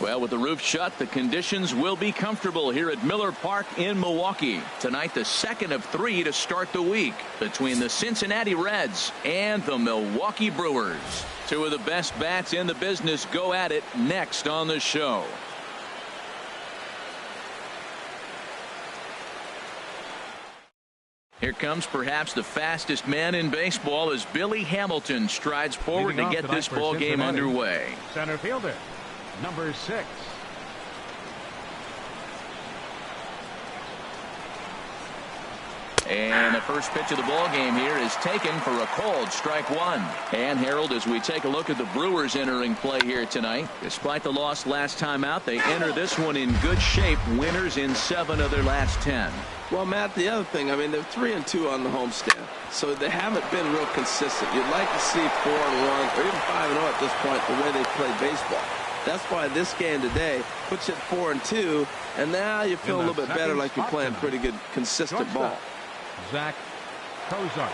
Well, with the roof shut, the conditions will be comfortable here at Miller Park in Milwaukee. Tonight, the second of 3 to start the week between the Cincinnati Reds and the Milwaukee Brewers. Two of the best bats in the business go at it next on the show. Here comes perhaps the fastest man in baseball as Billy Hamilton strides forward to get this ball game underway. Center fielder, number 6. And the first pitch of the ball game here is taken for a called strike 1. And Harold, as we take a look at the Brewers entering play here tonight, despite the loss last time out, they enter this one in good shape, winners in 7 of their last 10. Well, Matt, the other thing, I mean, they're 3-2 on the homestand, so they haven't been real consistent. You'd like to see 4-1 or even 5-0 at this point, the way they play baseball. That's why this game today puts you at 4-2, and now you feel a little bit better, like you're playing pretty good, consistent ball. Zach Cozart.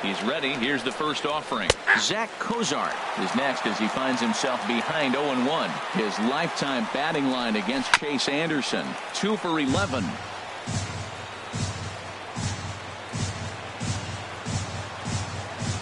He's ready. Here's the first offering. Zach Cozart is next as he finds himself behind 0-1. His lifetime batting line against Chase Anderson, 2 for 11.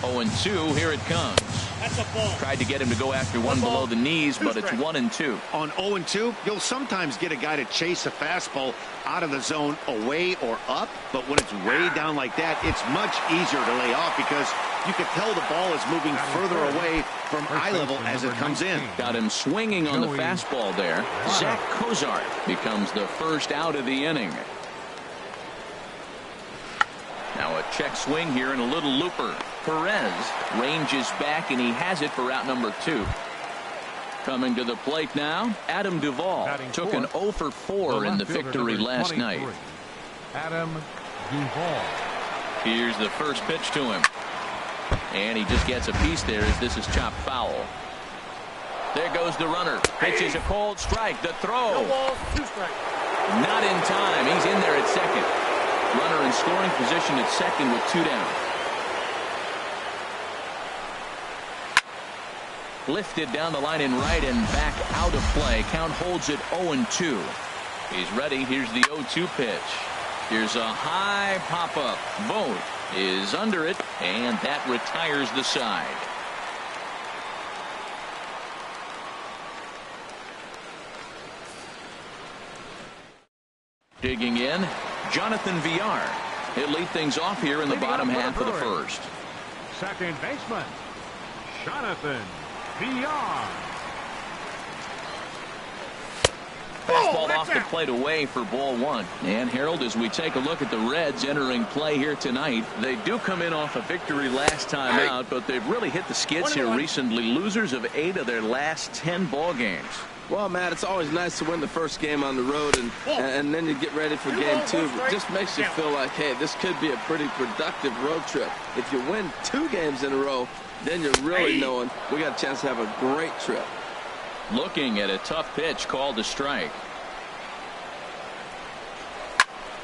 Oh, and 2. Here it comes. That's a ball. Tried to get him to go after one below the knees, but it's 1-2. On 0-2, you'll sometimes get a guy to chase a fastball out of the zone away or up, but when it's way down like that, it's much easier to lay off because you can tell the ball is moving further away from eye level as it comes in. Got him swinging on the fastball there. Zach Cozart becomes the first out of the inning. Now a check swing here and a little looper. Perez ranges back and he has it for out number 2. Coming to the plate now, Adam Duvall took an 0 for 4 in the victory last night. Adam Duvall. Here's the first pitch to him. And he just gets a piece there as this is chopped foul. There goes the runner. Pitches a cold strike. The throw. No balls, 2 strikes. Not in time. He's in there at second. Runner in scoring position at second with 2 down. Lifted down the line in right and back out of play. Count holds it 0-2. He's ready. Here's the 0-2 pitch. Here's a high pop-up. Vogt is under it, and that retires the side. Digging in, Jonathan Villar. He'll lead things off here in the bottom half of the first. Second baseman, Jonathan Villar. Fastball off the plate away for ball 1. And Harold, as we take a look at the Reds entering play here tonight, they do come in off a victory last time out, but they've really hit the skids here recently. Losers of 8 of their last 10 ball games. Well, Matt, it's always nice to win the first game on the road, and then you get ready for game 2. It just makes you feel like, hey, this could be a pretty productive road trip. If you win 2 games in a row, then you're really knowing we got a chance to have a great trip. Looking at a tough pitch called a strike.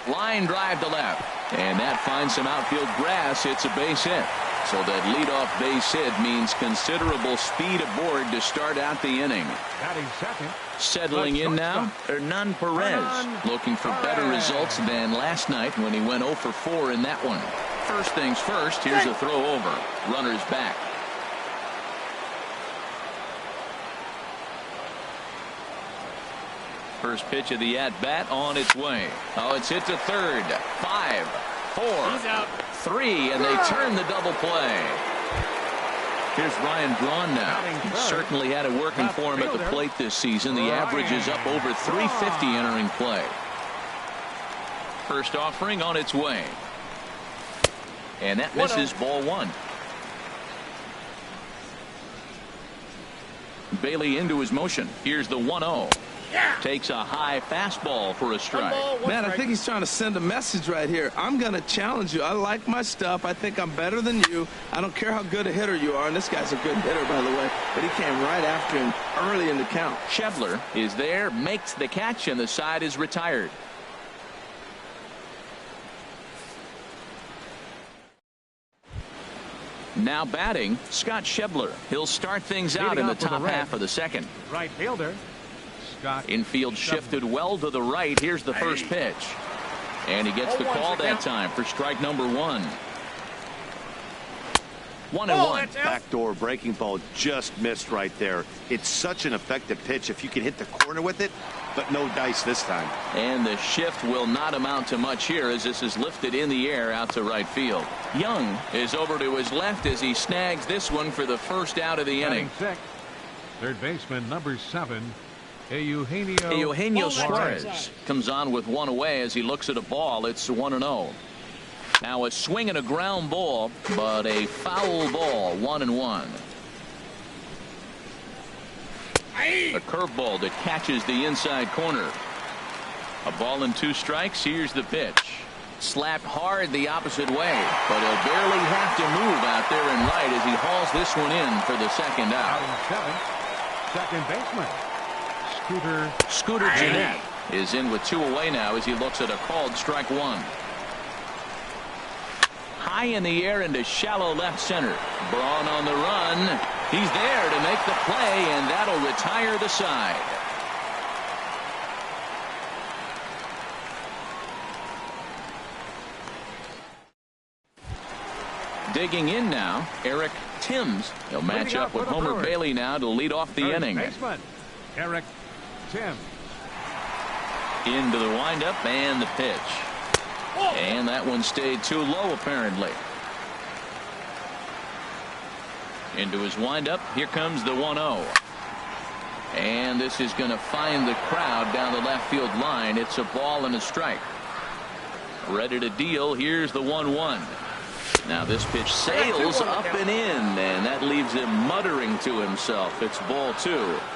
Line drive to left, and that finds some outfield grass. It's a base hit. So that leadoff base hit means considerable speed aboard to start out the inning. Settling in now, Hernan Perez, looking for better results than last night when he went 0 for 4 in that one. First things first, here's a throw over. Runner's back. First pitch of the at-bat on its way. Oh, it's hit to third. 5, 4, 3, and they turn the double play. Here's Ryan Braun now. He certainly had it working for him at the plate this season. The average is up over 350 entering play. First offering on its way. And that misses ball 1. Bailey into his motion. Here's the 1-0. Takes a high fastball for a strike. Man, I think he's trying to send a message right here. I'm going to challenge you. I like my stuff. I think I'm better than you. I don't care how good a hitter you are. And this guy's a good hitter, by the way. But he came right after him early in the count. Schebler is there, makes the catch, and the side is retired. Now batting, Scott Schebler. He'll start things out in the top half of the second. Right fielder, Infield shifted well to the right. Here's the first pitch. And he gets the call that time for strike number 1. 1-1. Backdoor breaking ball just missed right there. It's such an effective pitch if you can hit the corner with it, but no dice this time. And the shift will not amount to much here as this is lifted in the air out to right field. Young is over to his left as he snags this one for the first out of the inning. Third baseman, number 7, Eugenio Suarez comes on with one away as he looks at a ball. It's 1-0. Now a swing and a ground ball, but a foul ball. 1-1. A curveball that catches the inside corner. A ball and 2 strikes. Here's the pitch. Slapped hard the opposite way, but he'll barely have to move out there in right as he hauls this one in for the second out. Second baseman, Scooter Gennett is in with 2 away now as he looks at a called strike 1. High in the air into shallow left center. Braun on the run. He's there to make the play, and that'll retire the side. Digging in now, Eric Timms. He'll match up with Homer Bailey now to lead off the inning. Baseman, Eric Timms. Into the windup and the pitch. And that one stayed too low apparently. Into his windup. Here comes the 1-0. And this is going to find the crowd down the left field line. It's a ball and a strike. Ready to deal. Here's the 1-1. Now this pitch sails up and in, and that leaves him muttering to himself. It's ball 2.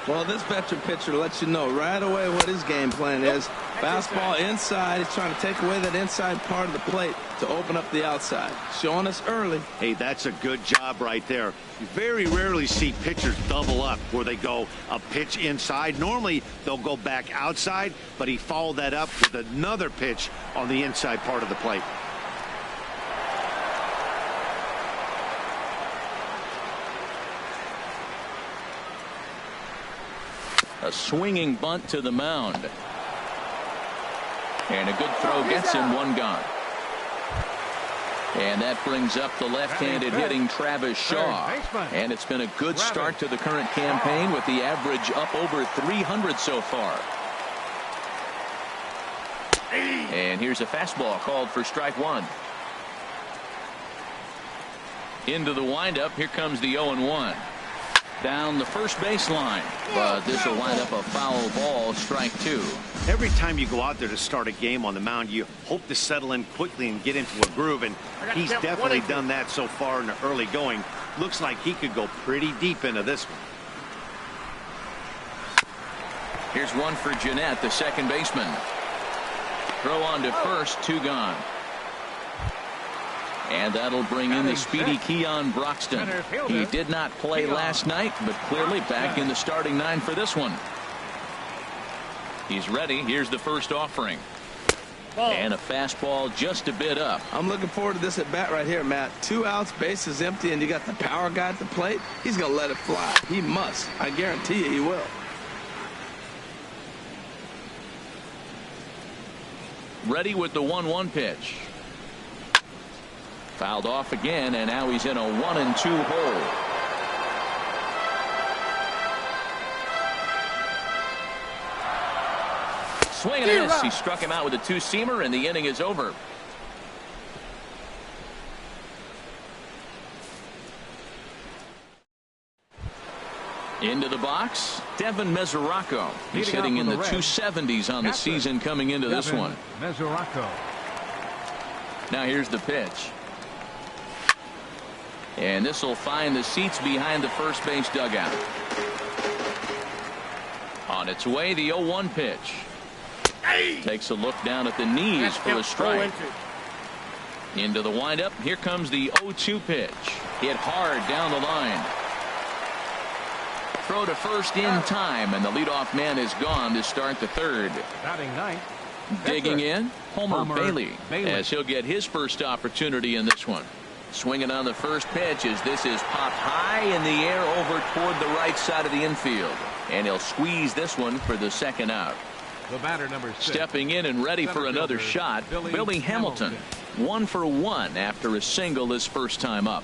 Well, this veteran pitcher lets you know right away what his game plan is. Fastball inside. He's trying to take away that inside part of the plate to open up the outside. Showing us early. Hey, that's a good job right there. You very rarely see pitchers double up where they go a pitch inside. Normally they'll go back outside, but he followed that up with another pitch on the inside part of the plate. A swinging bunt to the mound. And a good throw gets him. 1 gone. And that brings up the left-handed hitting Travis Shaw. And it's been a good start to the current campaign with the average up over 300 so far. And here's a fastball called for strike 1. Into the windup. Here comes the 0-1. Down the first baseline, but this will wind up a foul ball. Strike 2. Every time you go out there to start a game on the mound, you hope to settle in quickly and get into a groove, and he's definitely done that so far in the early going. Looks like he could go pretty deep into this one. Here's one for Gennett, the second baseman. Throw on to first. 2 gone. And that'll bring in the speedy Keon Broxton. He did not play last night, but clearly back in the starting 9 for this one. He's ready. Here's the first offering. And a fastball just a bit up. I'm looking forward to this at bat right here, Matt. 2 outs, bases empty, and you got the power guy at the plate. He's going to let it fly. He must. I guarantee you he will. Ready with the 1-1 pitch. Fouled off again, and now he's in a 1-2 hole. Swing and a miss. He struck him out with a 2-seamer, and the inning is over. Into the box, Devin Mesoraco. He's hitting in the 270s on the season coming into this one. Mesoraco. Now here's the pitch. And this will find the seats behind the first base dugout. On its way, the 0-1 pitch. Takes a look down at the knees for a strike. Into the windup. Here comes the 0-2 pitch. Hit hard down the line. Throw to first in time, and the leadoff man is gone to start the third. Batting 9th. Digging in, Homer Bailey, as he'll get his first opportunity in this one. Swinging on the first pitch as this is popped high in the air over toward the right side of the infield. And he'll squeeze this one for the second out. The batter, number 6. Stepping in and ready for another shot, Billy Hamilton. 1 for 1 after a single his first time up.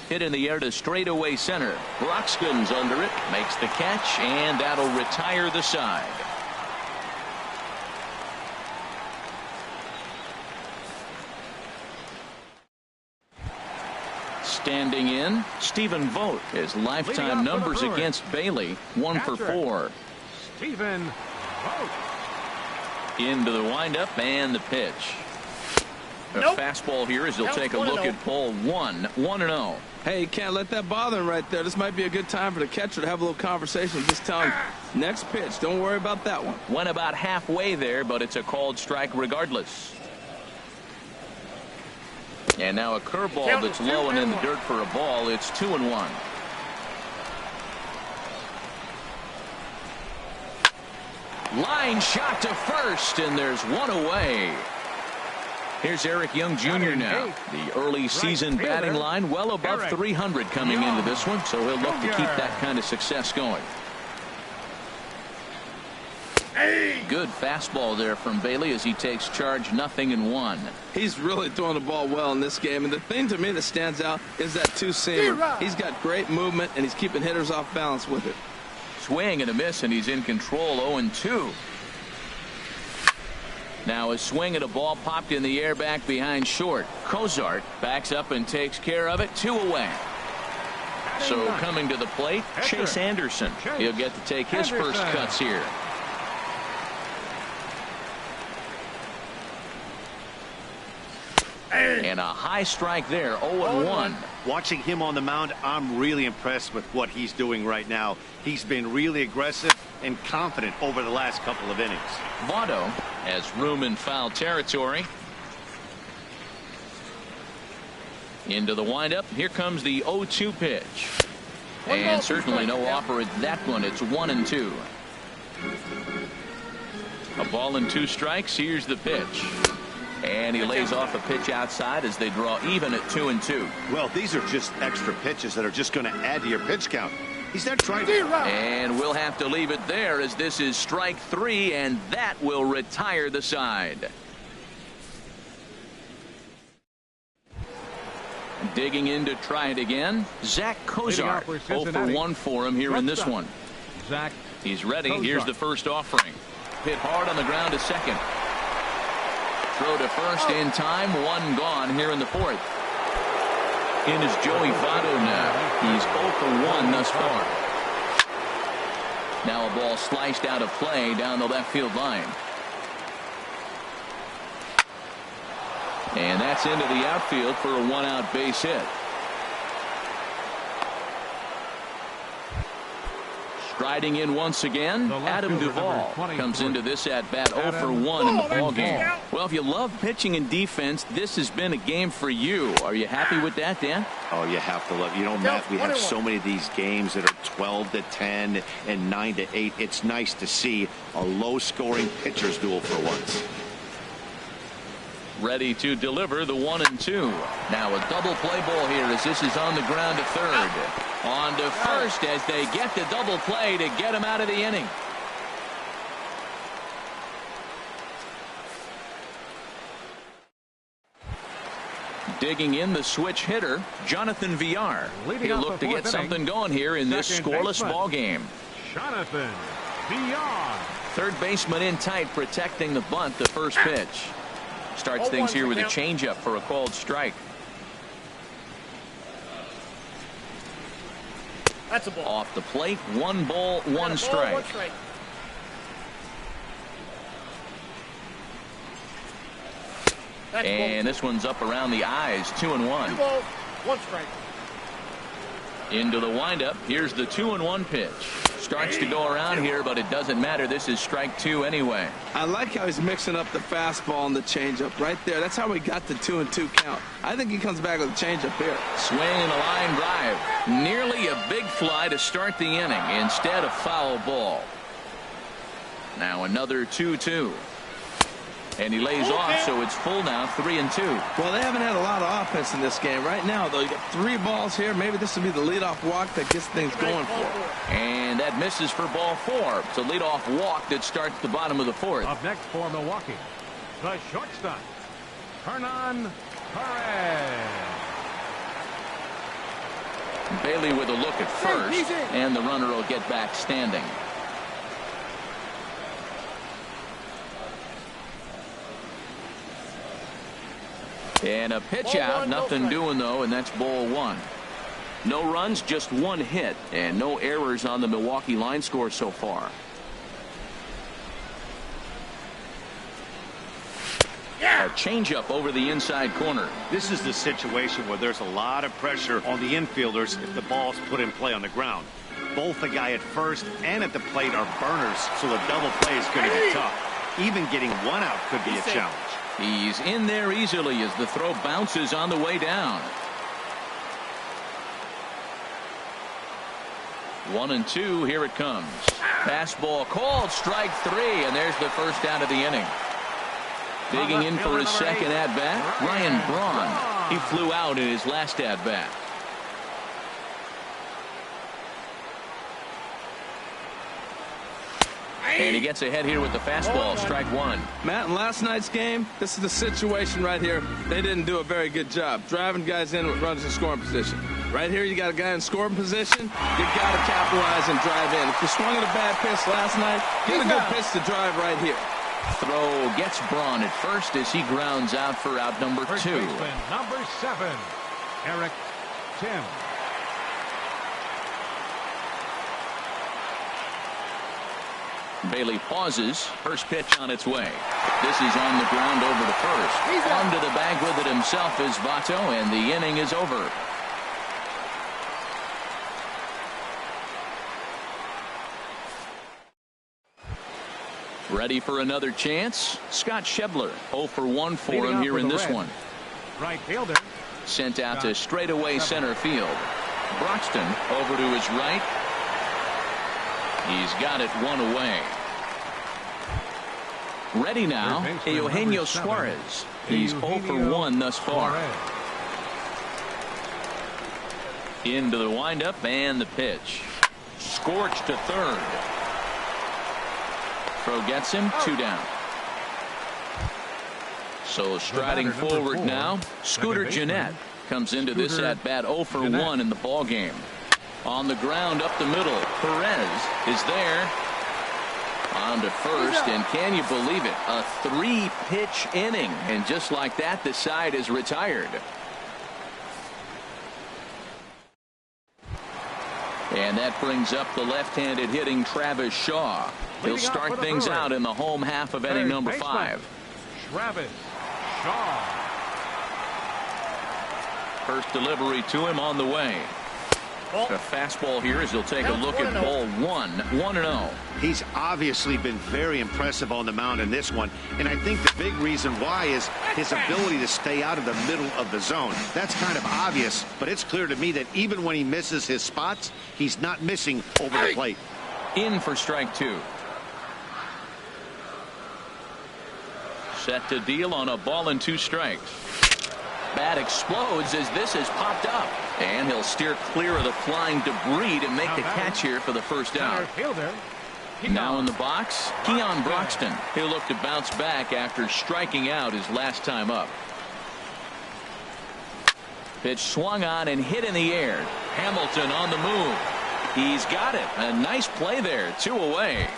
Hit in the air to straightaway center. Broxton's under it, makes the catch, and that'll retire the side. Standing in, Stephen Vogt. His lifetime numbers against Bailey, 1 for 4. Stephen Vogt. Into the windup and the pitch. A fastball here as he'll take a look at ball 1. 1-0. Hey, you can't let that bother him right there. This might be a good time for the catcher to have a little conversation. Just tell him, next pitch. Don't worry about that one. Went about halfway there, but it's a called strike regardless. And now a curveball that's low and in the dirt for a ball. It's 2-1. Line shot to first, and there's one away. Here's Eric Young Jr. now. The early season batting line well above 300 coming into this one, so he'll look to keep that kind of success going. Good fastball there from Bailey as he takes charge, 0-1. He's really throwing the ball well in this game, and the thing to me that stands out is that two-seamer. He's got great movement, and he's keeping hitters off balance with it. Swing and a miss, and he's in control. 0-2. Now a swing at a ball popped in the air back behind short. Cozart backs up and takes care of it. 2 away. So coming to the plate, Chase Anderson. He'll get to take his first cuts here. And a high strike there. 0-1. Watching him on the mound, I'm really impressed with what he's doing right now. He's been really aggressive and confident over the last couple of innings. Votto has room in foul territory. Into the windup. Here comes the 0-2 pitch. And certainly no offer at that one. It's 1-2. A ball and 2 strikes. Here's the pitch. And he lays off a pitch outside as they draw even at 2-2. Well, these are just extra pitches that are just going to add to your pitch count. He's not trying to. And we'll have to leave it there as this is strike 3, and that will retire the side. Digging in to try it again, Zach Cozart. 0 for 1 for him here in this one. Zach. He's ready. Here's the first offering. Hit hard on the ground to second. Throw to first in time. 1 gone here in the 4th. In is Joey Votto now. He's 0 for 1 thus far. Now a ball sliced out of play down the left field line. And that's into the outfield for a 1-out base hit. Striding in once again, Adam Duvall comes into this at bat 0 for 1 in the ball game. Well, if you love pitching and defense, this has been a game for you. Are you happy with that, Dan? Oh, you have to love. You know, Matt, we have so many of these games that are 12-10 and 9-8. It's nice to see a low-scoring pitcher's duel for once. Ready to deliver the 1-2. Now a double play ball here as this is on the ground to third. On to first as they get the double play to get him out of the inning. Digging in the switch hitter, Jonathan Villar. He'll look to get something going here in this scoreless ball game. Jonathan Villar. Third baseman in tight, protecting the bunt. The first pitch starts things here with a changeup for a called strike. That's a ball. Off the plate, 1 ball, 1 strike. And this one's up around the eyes, 2-1. 2 balls, 1 strike. Into the windup. Here's the 2-1 pitch. Starts to go around here, but it doesn't matter. This is strike 2 anyway. I like how he's mixing up the fastball and the changeup right there. That's how we got the 2-2 count. I think he comes back with a changeup here. Swing and a line drive. Nearly a big fly to start the inning. Instead, a foul ball. Now another 2-2. And he lays off, so it's full now, 3-2. Well, they haven't had a lot of offense in this game. Right now, though, you got 3 balls here. Maybe this will be the leadoff walk that gets things going for him. And that misses for ball 4. It's a leadoff walk that starts the bottom of the 4th. Up next for Milwaukee, the shortstop, Hernan Perez. Bailey with a look at first, and the runner will get back standing. And a pitch out, nothing doing though, and that's ball 1. No runs, just 1 hit, and no errors on the Milwaukee line score so far. A changeup over the inside corner. This is the situation where there's a lot of pressure on the infielders if the ball's put in play on the ground. Both the guy at first and at the plate are burners, so the double play is going to be tough. Even getting 1 out could be a challenge. He's in there easily as the throw bounces on the way down. 1-2, here it comes. Fastball called, strike 3, and there's the first out of the inning. Digging in for his second at-bat, Ryan Braun. He flew out in his last at-bat. And he gets ahead here with the fastball, strike 1. Matt, in last night's game, this is the situation right here. They didn't do a very good job driving guys in with runners in scoring position. Right here, you got a guy in scoring position. You got to capitalize and drive in. If you swung at a bad pitch last night, get a good pitch to drive right here. Throw gets Braun at first as he grounds out for out number 2. First baseman, number 7, Eric Tim. Bailey pauses. First pitch on its way. This is on the ground over to first. Onto the bag with it himself is Votto, and the inning is over. Ready for another chance? Scott Schebler, 0 for 1 for him here in this one. Right fielder. Sent out to straightaway center field. Broxton over to his right. He's got it 1 away. Ready now, Eugenio Suarez. He's 0 for 1 thus far. Into the windup and the pitch. Scorched to third. Throw gets him, 2 down. So striding forward now, Scooter Gennett comes into this at bat 0 for 1 in the ball game. On the ground up the middle, Perez is there. On to first, and can you believe it? A 3-pitch inning, and just like that, the side is retired. And that brings up the left-handed hitting Travis Shaw. He'll start things out in the home half of inning number 5. Travis Shaw. First delivery to him on the way. A fastball here as he'll take a look at ball 1. 1-0. He's obviously been very impressive on the mound in this one, and I think the big reason why is his ability to stay out of the middle of the zone. That's kind of obvious, but it's clear to me that even when he misses his spots, he's not missing over the plate. In for strike 2. Set to deal on a ball and 2 strikes. Bat explodes as this has popped up, and he'll steer clear of the flying debris to make the catch here for the first out. Now in the box, Keon Broxton. He'll look to bounce back after striking out his last time up. Pitch swung on and hit in the air. Hamilton on the move. He's got it. A nice play there. 2 away.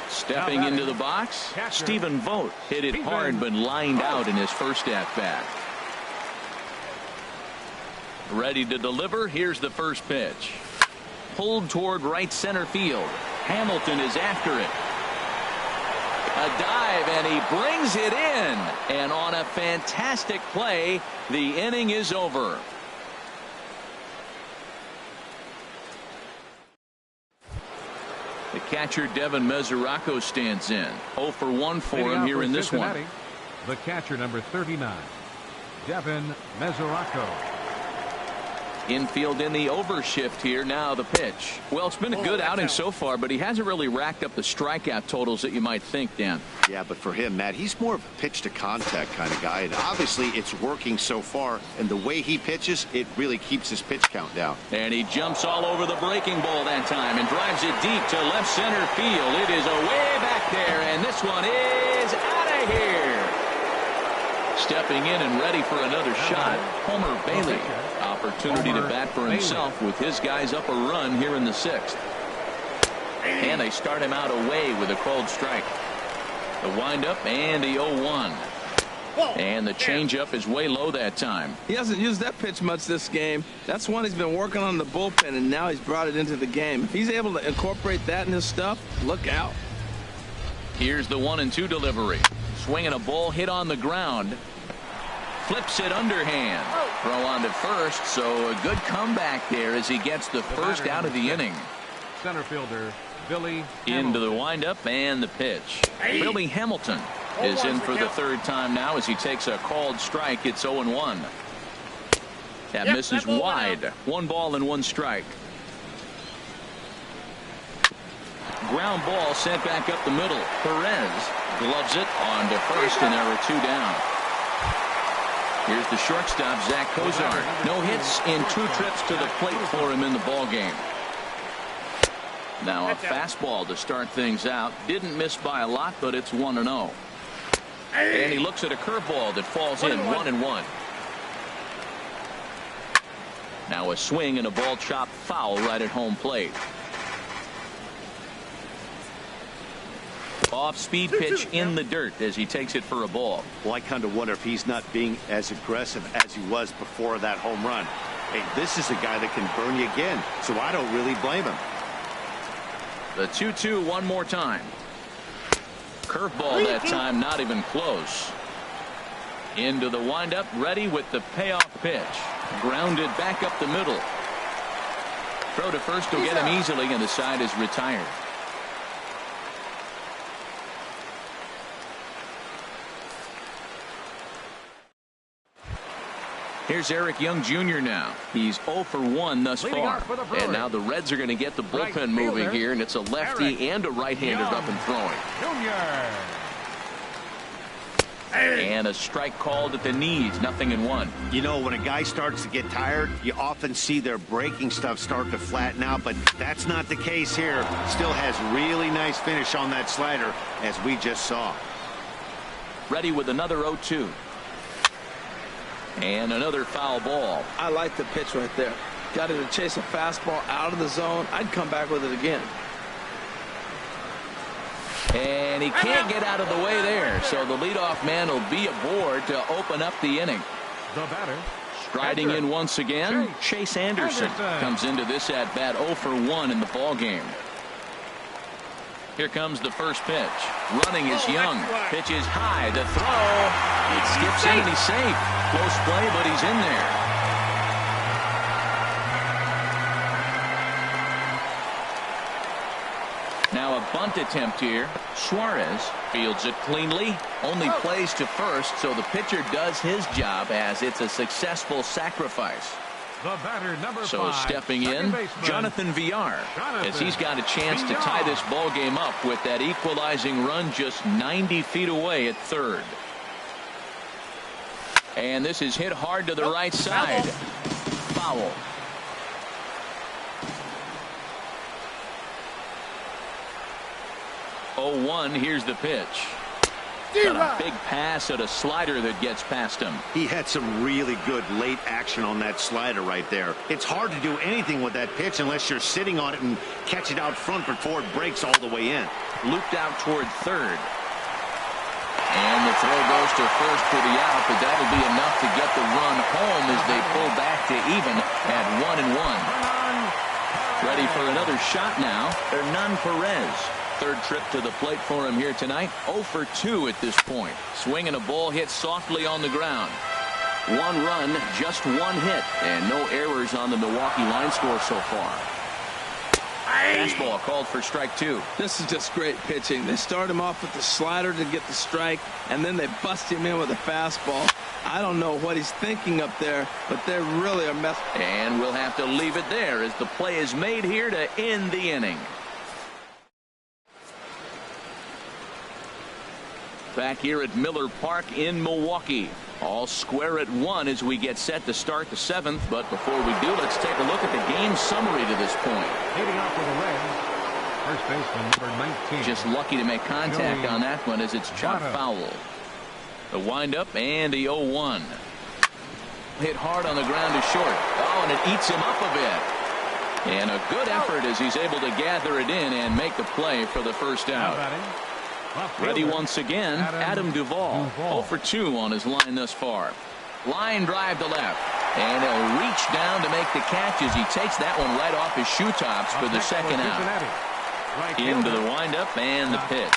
Stepping into the box, Stephen Vogt hit it hard but lined out in his first at bat. Ready to deliver. Here's the first pitch. Pulled toward right center field. Hamilton is after it. A dive, and he brings it in. And on a fantastic play, the inning is over. The catcher Devin Mesoraco stands in. 0 for 1 for him here in this one. The catcher number 39, Devin Mesoraco. Infield in the overshift here. Now the pitch. Well, it's been a good outing so far, but he hasn't really racked up the strikeout totals that you might think, Dan. Yeah, but for him, Matt, he's more of a pitch to contact kind of guy, and obviously it's working so far, and the way he pitches, it really keeps his pitch count down. And he jumps all over the breaking ball that time and drives it deep to left center field. It is away back there, and this one is out of here. Stepping in and ready for another shot, Homer Bailey. Opportunity to bat for himself with his guys up a run here in the 6th. And they start him out away with a called strike. The windup and the 0-1. And the changeup is way low that time. He hasn't used that pitch much this game. That's one he's been working on the bullpen, and now he's brought it into the game. If he's able to incorporate that in his stuff, look out. Here's the 1-2 delivery. Swinging a ball hit on the ground. Flips it underhand. Throw on to first, so a good comeback there as he gets the first out of the inning. Center fielder Billy Into the windup and the pitch. Billy Hamilton is in for the 3rd time now as he takes a called strike. It's 0-1. That misses wide. 1 ball and 1 strike. Ground ball sent back up the middle. Perez gloves it on to first, and there are 2 down. Here's the shortstop, Zach Kozar. No hits in 2 trips to the plate for him in the ball game. Now a fastball to start things out. Didn't miss by a lot, but it's 1-0. And he looks at a curveball that falls in. 1-1. Now a swing and a ball chopped foul right at home plate. Off-speed pitch in the dirt as he takes it for a ball. Well, I kind of wonder if he's not being as aggressive as he was before that home run. Hey, this is a guy that can burn you again, so I don't really blame him. The 2-2 one more time. Curveball that time, not even close. Into the windup, ready with the payoff pitch. Grounded back up the middle. Throw to first will get him easily, and the side is retired. Here's Eric Young Jr. now. He's 0 for 1 thus far. And now the Reds are going to get the bullpen moving here, and it's a lefty and a right-hander up and throwing. And a strike called at the knees. 0-1. You know, when a guy starts to get tired, you often see their breaking stuff start to flatten out, but that's not the case here. Still has really nice finish on that slider, as we just saw. Ready with another 0-2. And another foul ball. I like the pitch right there. Got it to chase a fastball out of the zone. I'd come back with it again. And he can't get out of the way there. So the leadoff man will be aboard to open up the inning. The batter. Striding in once again, Chase Anderson comes into this at bat 0 for 1 in the ball game. Here comes the first pitch. Running is Young. Pitch is high. The throw. It skips in and he's safe. Close play, but he's in there. Now a bunt attempt here. Suarez fields it cleanly. Only plays to first, so the pitcher does his job as it's a successful sacrifice. The batter, number So 5, stepping in, Jonathan Villar, as he's got a chance to tie this ball game up with that equalizing run just 90 feet away at third. And this is hit hard to the right side. Foul. Oh, 1, here's the pitch. Got a big pass at a slider that gets past him. He had some really good late action on that slider right there. It's hard to do anything with that pitch unless you're sitting on it and catch it out front before it breaks all the way in. Looped out toward third. And the throw goes to first for the out, but that'll be enough to get the run home as they pull back to even at 1-1. Ready for another shot now, Hernan Perez. Third trip to the plate for him here tonight. 0 for 2 at this point. Swinging a ball hit softly on the ground. 1 run, just 1 hit, and no errors on the Milwaukee line score so far. Fastball called for strike 2. This is just great pitching. They start him off with the slider to get the strike, and then they bust him in with a fastball. I don't know what he's thinking up there, but they really are messing. And we'll have to leave it there as the play is made here to end the inning. Back here at Miller Park in Milwaukee. All square at 1 as we get set to start the 7th. But before we do, let's take a look at the game summary to this point. Leading off with a red, first baseman number 19. Just lucky to make contact on that one as it's chopped foul. The windup and the 0-1. Hit hard on the ground to short. Oh, and it eats him up a bit. And a good effort as he's able to gather it in and make the play for the first out. Ready once again, Adam Duvall. 0 for 2 on his line thus far. Line drive to left. And he'll reach down to make the catch as he takes that one right off his shoe tops for the second out. Into the windup and the pitch.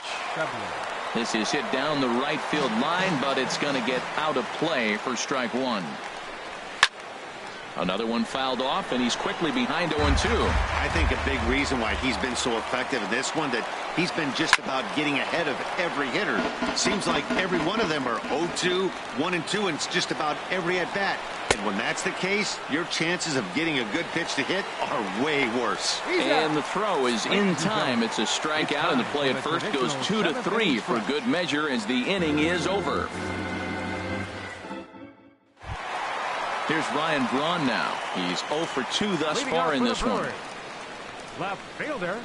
This is hit down the right field line, but it's going to get out of play for strike 1. Another one fouled off, and he's quickly behind 0-2. I think a big reason why he's been so effective in this one, that he's been just about getting ahead of every hitter. Seems like every one of them are 0-2, 1-2, and it's just about every at-bat. And when that's the case, your chances of getting a good pitch to hit are way worse. And the throw is in time. It's a strikeout, and the play at first goes 2-3 for good measure as the inning is over. Here's Ryan Braun now. He's 0 for 2 thus far in this one. Left fielder,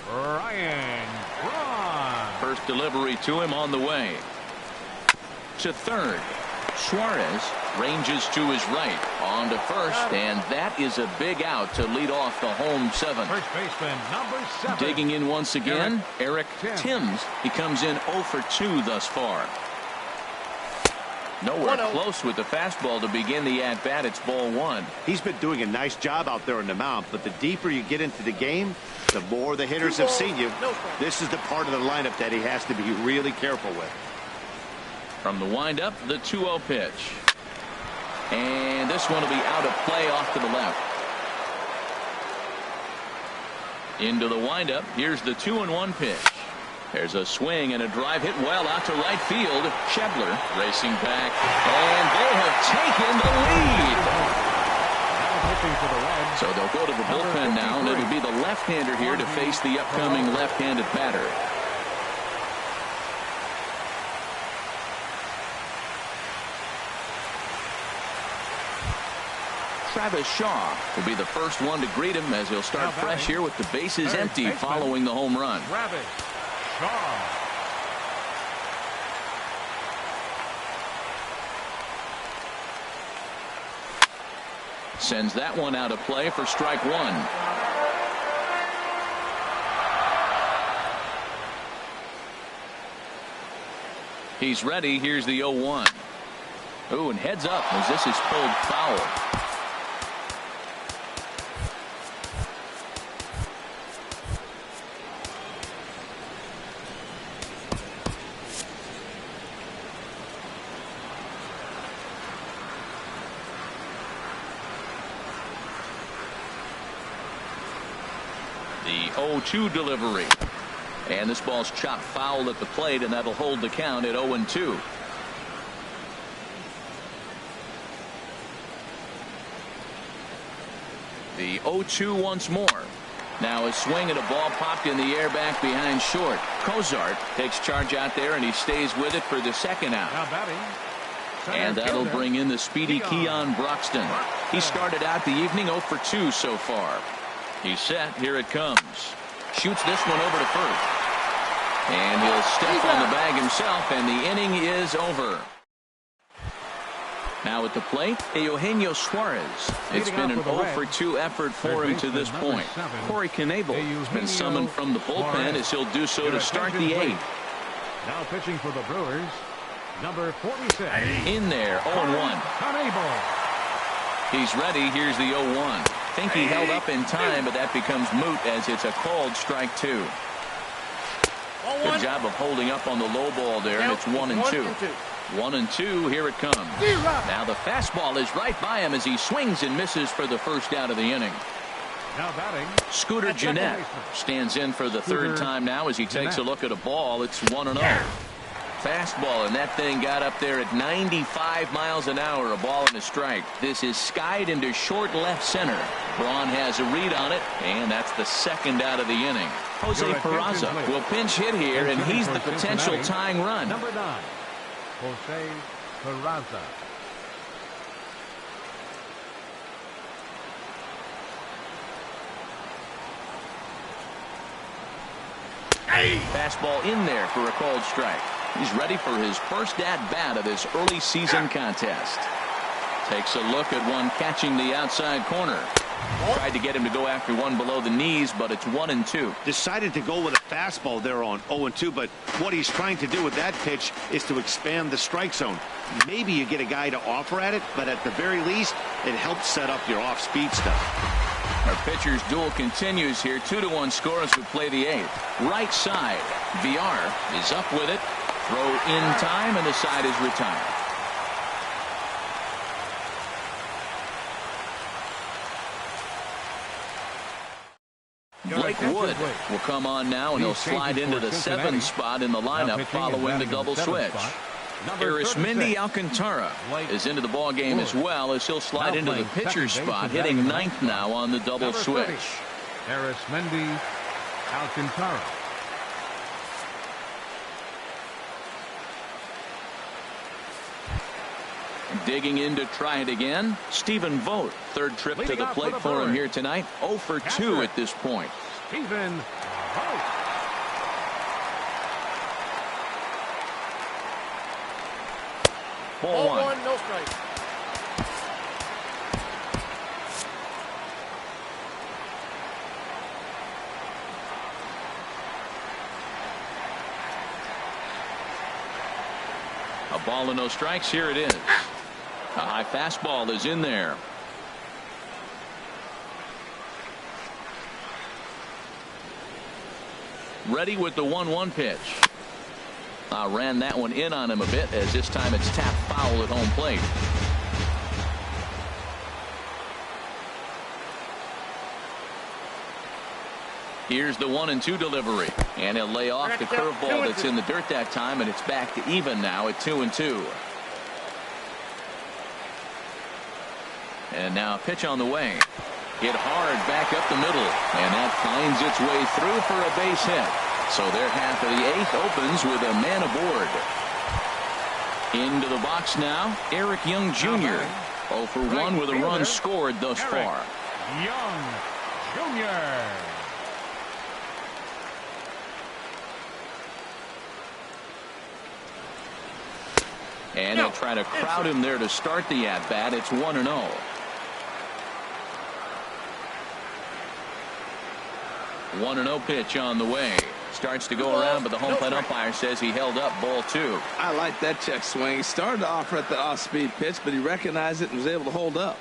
Ryan Braun. First delivery to him on the way. To third. Suarez ranges to his right. On to first, and that is a big out to lead off the home 7th. First baseman number 7. Digging in once again, Eric Timms. He comes in 0 for 2 thus far. Nowhere close with the fastball to begin the at-bat. It's ball 1. He's been doing a nice job out there on the mound, but the deeper you get into the game, the more the hitters have seen you. This is the part of the lineup that he has to be really careful with. From the windup, the 2-0 pitch. And this one will be out of play off to the left. Into the windup. Here's the 2-1 pitch. There's a swing and a drive hit well out to right field. Schebler racing back, and they have taken the lead. So they'll go to the bullpen now, and it'll be the left-hander here to face the upcoming left-handed batter. Travis Shaw will be the first one to greet him as he'll start fresh here with the bases empty following the home run. Travis Shaw. Sends that one out of play for strike 1. He's ready. Here's the 0-1. Ooh, and heads up as this is pulled foul. The 0-2 delivery. And this ball's chopped foul at the plate, and that'll hold the count at 0-2. The 0-2 once more. Now a swing and a ball popped in the air back behind short. Cozart takes charge out there, and he stays with it for the second out. Now batting. And that'll bring in the speedy Keon Broxton. He started out the evening 0 for 2 so far. He's set. Here it comes. Shoots this one over to first. And he'll step on the bag himself, and the inning is over. Now at the plate, Eugenio Suarez. It's been an 0 for 2 effort for him to this point. Corey Knebel has been summoned from the bullpen as he'll do so to start the 8th. Now pitching for the Brewers, number 46. In there, 0-1. Knebel. He's ready. Here's the 0-1. Think he held up in time, but that becomes moot as it's a called strike 2. Good job of holding up on the low ball there, and it's 1-2. 1-2. Here it comes. Now the fastball is right by him as he swings and misses for the first out of the inning. Now batting. Scooter At second Gennett baseman. stands in for the third time now as he takes a look at a ball. It's 1-0. Fastball, and that thing got up there at 95 miles an hour, a ball and a strike. This is skied into short left center. Braun has a read on it, and that's the second out of the inning. Jose Peraza will pinch hit here, and he's the potential tying run. Number 9, Jose Peraza. Fastball in there for a called strike. He's ready for his first at-bat of this early season contest. Takes a look at one catching the outside corner. Tried to get him to go after one below the knees, but it's 1-2. Decided to go with a fastball there on 0-2, but what he's trying to do with that pitch is to expand the strike zone. Maybe you get a guy to offer at it, but at the very least, it helps set up your off-speed stuff. Our pitcher's duel continues here. 2-1 score as we play the 8th. Right side. VR is up with it. Throw in time, and the side is retired. Blake Wood will come on now, and he'll slide into the 7th spot in the lineup following the double switch. Arismendi Alcantara is into the ball game as well, as he'll slide into the pitcher's spot, hitting 9th now on the double switch. Arismendi Alcantara. Digging in to try it again, Stephen Vogt. Third trip to the plate for him here tonight. 0 for 2 at this point. Stephen Vogt. Ball one. No strike. A ball and no strikes. Here it is. A high fastball is in there. Ready with the 1-1 pitch. Ran that one in on him a bit, as this time it's tapped foul at home plate. Here's the 1-2 delivery, and he'll lay off the curveball that's in the dirt that time, and it's back to even now at 2-2. And now a pitch on the way. Hit hard back up the middle, and that finds its way through for a base hit. So their half of the 8th opens with a man aboard. Into the box now, Eric Young Jr. 0 for 1 with a run scored thus far. Young Jr. And they'll try to crowd him there to start the at-bat. It's 1-0. 1-0 pitch on the way. Starts to go around, but the home plate umpire says he held up ball 2. I like that check swing. He started to offer at the off-speed pitch, but he recognized it and was able to hold up.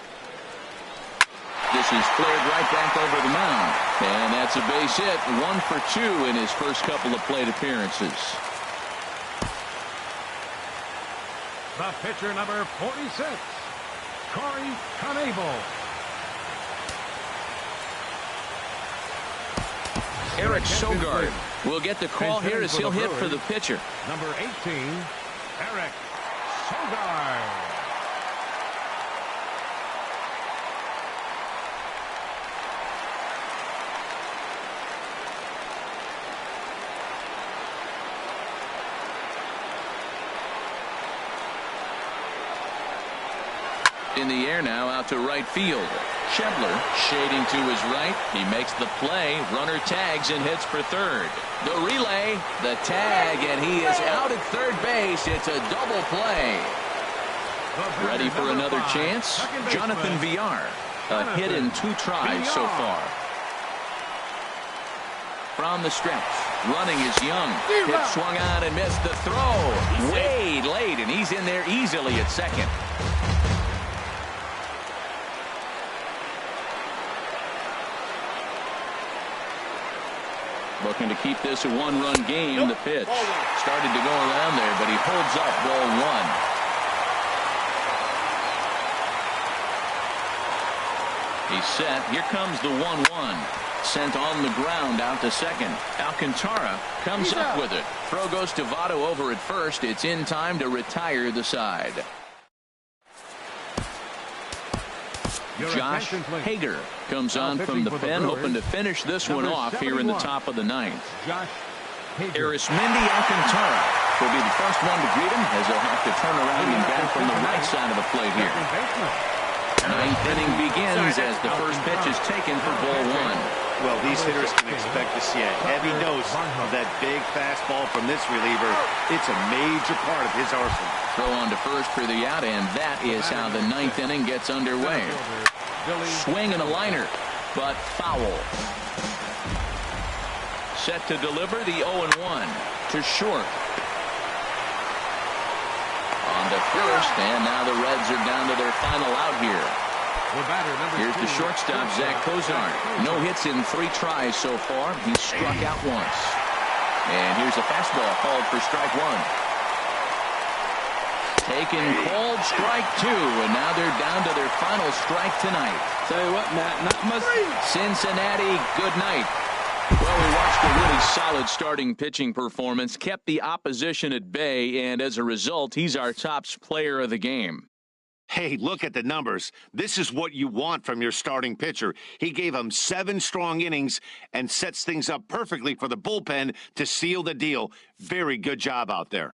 This is flared right back over the mound. And that's a base hit. 1 for 2 in his first couple of plate appearances. The pitcher, number 46, Corey Knebel. Eric Sogard will get the call here as he'll hit for the pitcher. Number 18, Eric Sogard. In the air now, out to right field. Schebler shading to his right. He makes the play. Runner tags and hits for third. The relay, the tag, and he is out at third base. It's a double play. Ready for another chance? Jonathan VR. A hit in 2 tries so far. From the stretch, running is Young. Hit swung on and missed the throw. Way late, and he's in there easily at second. Looking to keep this a 1-run game. The pitch started to go around there, but he holds up ball 1. He's set. Here comes the 1-1. Sent on the ground out to second. Alcantara comes up with it. Throw goes to Votto over at first. It's in time to retire the side. Josh Hager comes on from the pen, hoping to finish this one off here in the top of the ninth. Arismendi Alcantara will be the first one to greet him, as he'll have to turn around and bat from the right side of the plate here. Ninth inning begins as the first pitch is taken for ball one. Well, these hitters can expect to see a heavy dose of that big fastball from this reliever. It's a major part of his arsenal. Throw on to first for the out, and that is how the ninth inning gets underway. Swing and a liner, but foul. Set to deliver the 0-1 to short. On to first, and now the Reds are down to their final out here. Here's the shortstop, Zach Cozart. No hits in 3 tries so far. He struck out once. And here's a fastball called for strike 1. Taken called strike 2, and now they're down to their final strike tonight. Tell you what, Matt, not much. Cincinnati, good night. Well, we watched a really solid starting pitching performance, kept the opposition at bay, and as a result, he's our top player of the game. Hey, look at the numbers. This is what you want from your starting pitcher. He gave him 7 strong innings and sets things up perfectly for the bullpen to seal the deal. Very good job out there.